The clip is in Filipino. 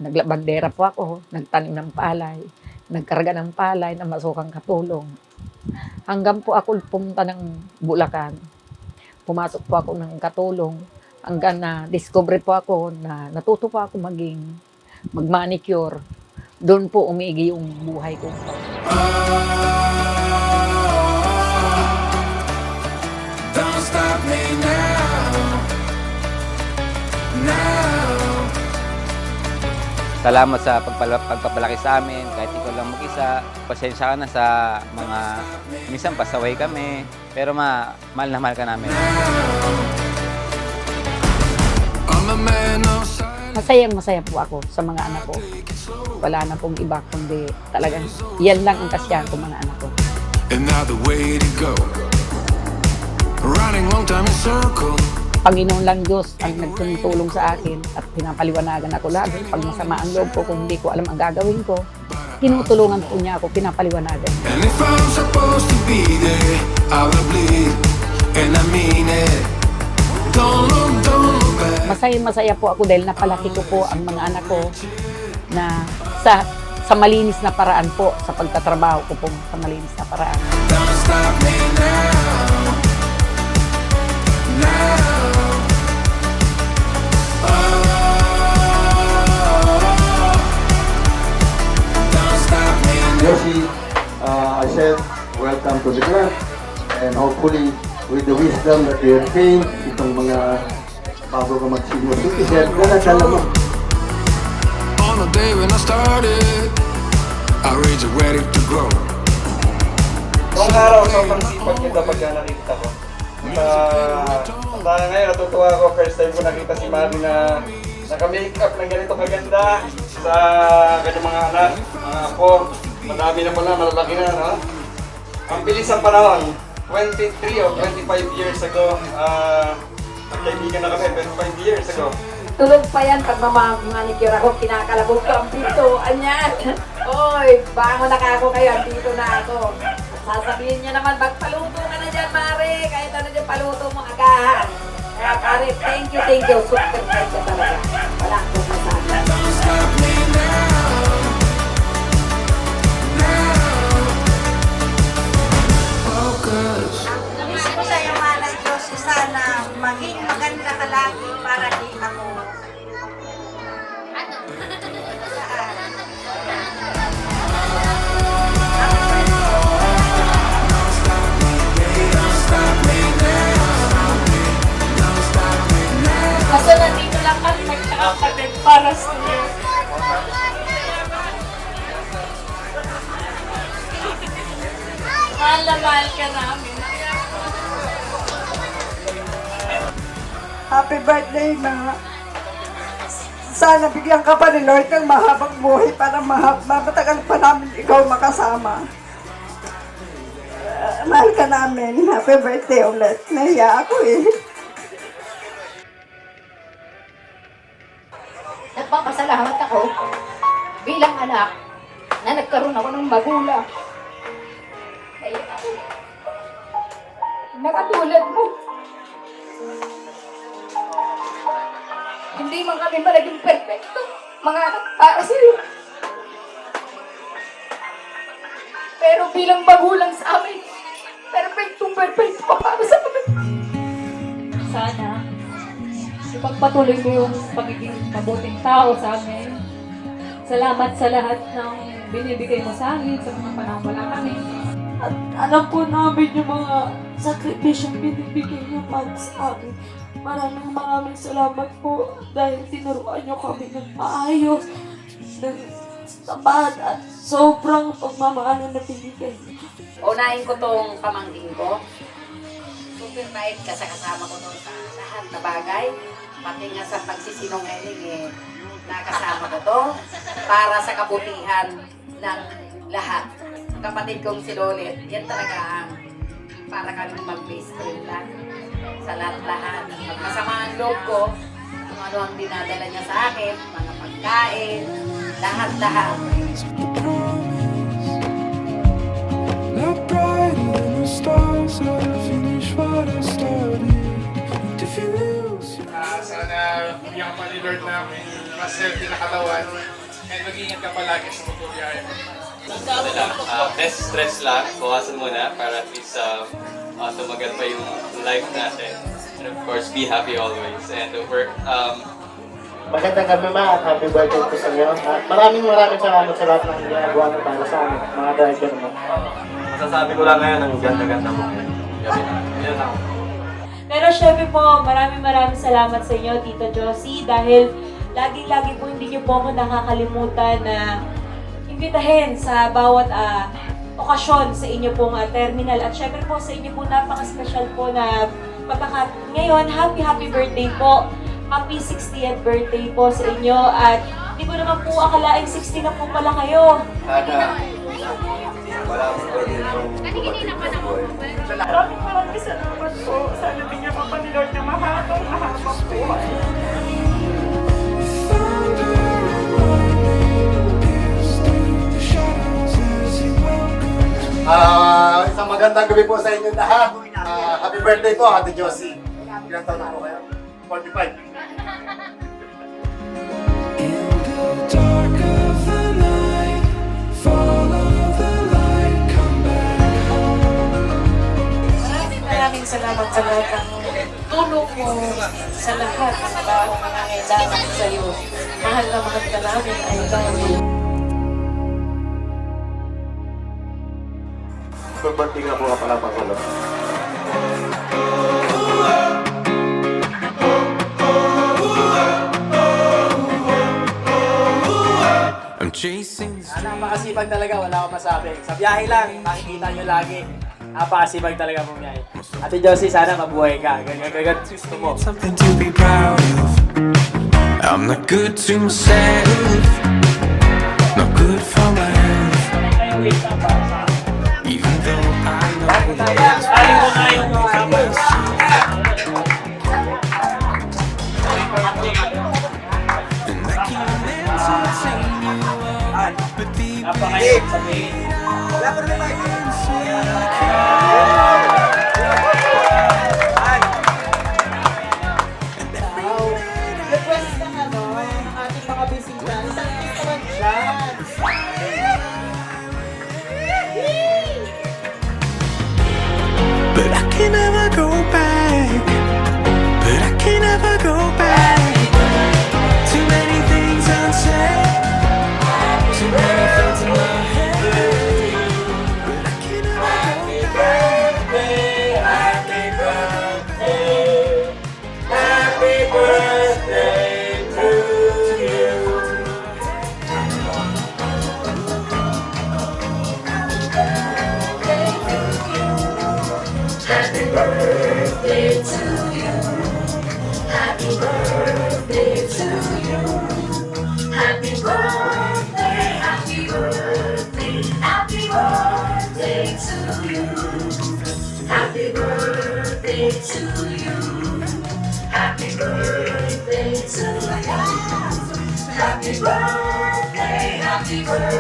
Naglabandera po ako, nagtanim ng palay, nagkarga ng palay na masukang katulong. Hanggang po ako pumunta ng Bulacan, pumasok po ako ng katulong, hanggang na discover po ako na natuto po ako mag-manicure. Doon po umigi yung buhay ko. Don't stop me now. Salamat sa pagpapalaki sa amin, kahit ikaw lang mag-isa. Pasensya ka na sa mga, minsan pasaway kami, pero mahal na mahal ka namin. Masaya po ako sa mga anak ko. Wala na pong iba, kundi talagang yan lang ang kasiyahan ko mga anak ko. And now the way to go. Running long time in circle. Panginoon lang Diyos ang nagtutulong sa akin at pinapaliwanagan ako lagi. Pag masama ang loob ko, kung hindi ko alam ang gagawin ko, tinutulungan po niya ako, pinapaliwanagan. And if I'm supposed to be there, I will bleed. And I mean it. Don't look back. Masaya po ako dahil napalaki ko po ang mga anak ko na sa malinis na paraan po, sa pagtatrabaho ko po sa malinis na paraan. Don't stop me now. Josie, I said, welcome to the club, and hopefully, with the wisdom that you have gained, itong mga bago ka mag-senior citizen, dala-dala mo. On the day when I started, I reached ready to grow. Noong araw, sobrang sipag kita pagka nakita ko. Hanggang ngayon, natutuwa ako. First time ko nakita si Mari na naka-makeup na ganito kaganda sa kanyang mga anak, mga apo. Madami na pala, malalaki na, no? Ang bilis ng panahon, 23 o 25 years ago, nagkaibigan na kami, 25 years ago. Tulog pa yan pag manicure ako, kinakalabog ko ang pito. Anyan! Oy, bangon na ka ako kayo, dito na ako. Sasabihin niya naman, magpaluto ka na dyan, Mare. Kahit ano dyan, paluto mo agahan. Kaya pare, thank you. Super thank you talaga. Wala akong masabi. Don't stop me now. Focus. Wish ko sa'yo, Manay Josie, sana maging maganda ka lagi para di ako. Kaso nandito lang kami magkakapatid para sa iyo. Mahal na mahal ka namin. Happy birthday, ma. Sana bigyan ka pa ni Lord ng mahabang buhay para matagal pa namin ikaw makasama. Mahal ka namin. Happy birthday ulit. Nahiya ako eh. Nagpapasalamat ako bilang anak na nagkaroon ako ng magulang. Kaya nakatulad mo. Hindi man kami malaging perfecto, mga anak para sa iyo. Pero bilang magulang sa amin, perfecto pa para sa amin. Sana ipagpatuloy ko yung pagiging mabuting tao sa amin. Salamat sa lahat ng binibigay mo sa amin sa mga panahon wala kami. At alam po namin yung mga sakripisyong binibigay niyo para sa amin. Maraming salamat po dahil tinuruan niyo kami ng maayos, ng sapat at sobrang pagmamahal na binigay niyo. Unahin ko tong pamangkin ko. Super bait ka sa kasama ko doon sa lahat na bagay. Pati nga sa pagsisinungaling nakasama ko to para sa kabutihan ng lahat. Kapatid kong si Lolit, yan talaga ang para kami mag-base friend lang sa lahat-lahat. Magmasama ang loob ko, kung ano ang dinadala niya sa akin, mga pagkain, lahat-lahat. Not brighter than the stars, I'll finish what I started. If you lose, Sana bigyan pa ni Lord namin mas healthy na katawan, and mag-ingat ka palagi sa pagbibiyahe mo. Less stress lang, bawasan muna para at least tumagal pa yung life natin. And of course, be happy always. And work, Magandang gabi ma at happy birthday po sa inyo. At maraming salamat sa lahat ng ginagawa mo para sa amin, mga driver mo. Masasabi ko lang ngayon, ang ganda-ganda mo. Yan lang. Pero syempre po, maraming salamat sa inyo, Tito Josie, dahil lagi-lagi po hindi niyo po ako nakakalimutan na imbitahin sa bawat okasyon sa inyo pong terminal. At syempre po sa inyo po napaka-special po na ngayon, happy birthday po. Happy 60th birthday po sa inyo. At hindi ko naman po akalaing 60 na po pala kayo. Maraming salamat po. Sana bigyan pa ni Lord na mahabang buhay. Isang magandang gabi po sa inyo lahat. Happy birthday po, Ate Josie. Ilang taon na po kayo? 45. In the dark of the night, follow the light, come back home. Maraming salamat sa lahat ng tulong mo sa lahat ng taong nangangailangan sa iyo. Mahal ka namin, I love you. Birthday ka po ka pala pagkulo. I'm chasing. Napakasipag talaga, wala akong masabi. Sa biyahe lang, makikita nyo lagi. Napakasipag talaga po biyahe. Ate Josie, sana mabuhay ka. Ganyan, gusto mo. Something to be proud of. I'm not good to myself, not good for my health. Even though I know there's and I can't entertain you all, but deep Request ng ating mga bisita. Isang dito naman dyan. but I can never go back. But I can never go back. Too many things unsaid. Too many thoughts in my head. But I can never go back. Happy birthday, happy birthday to you. Happy birthday to you. Happy birthday to you. Happy birthday, happy birthday, happy birthday to you. Happy birthday to you. Happy birthday to you. Happy birthday, happy birthday.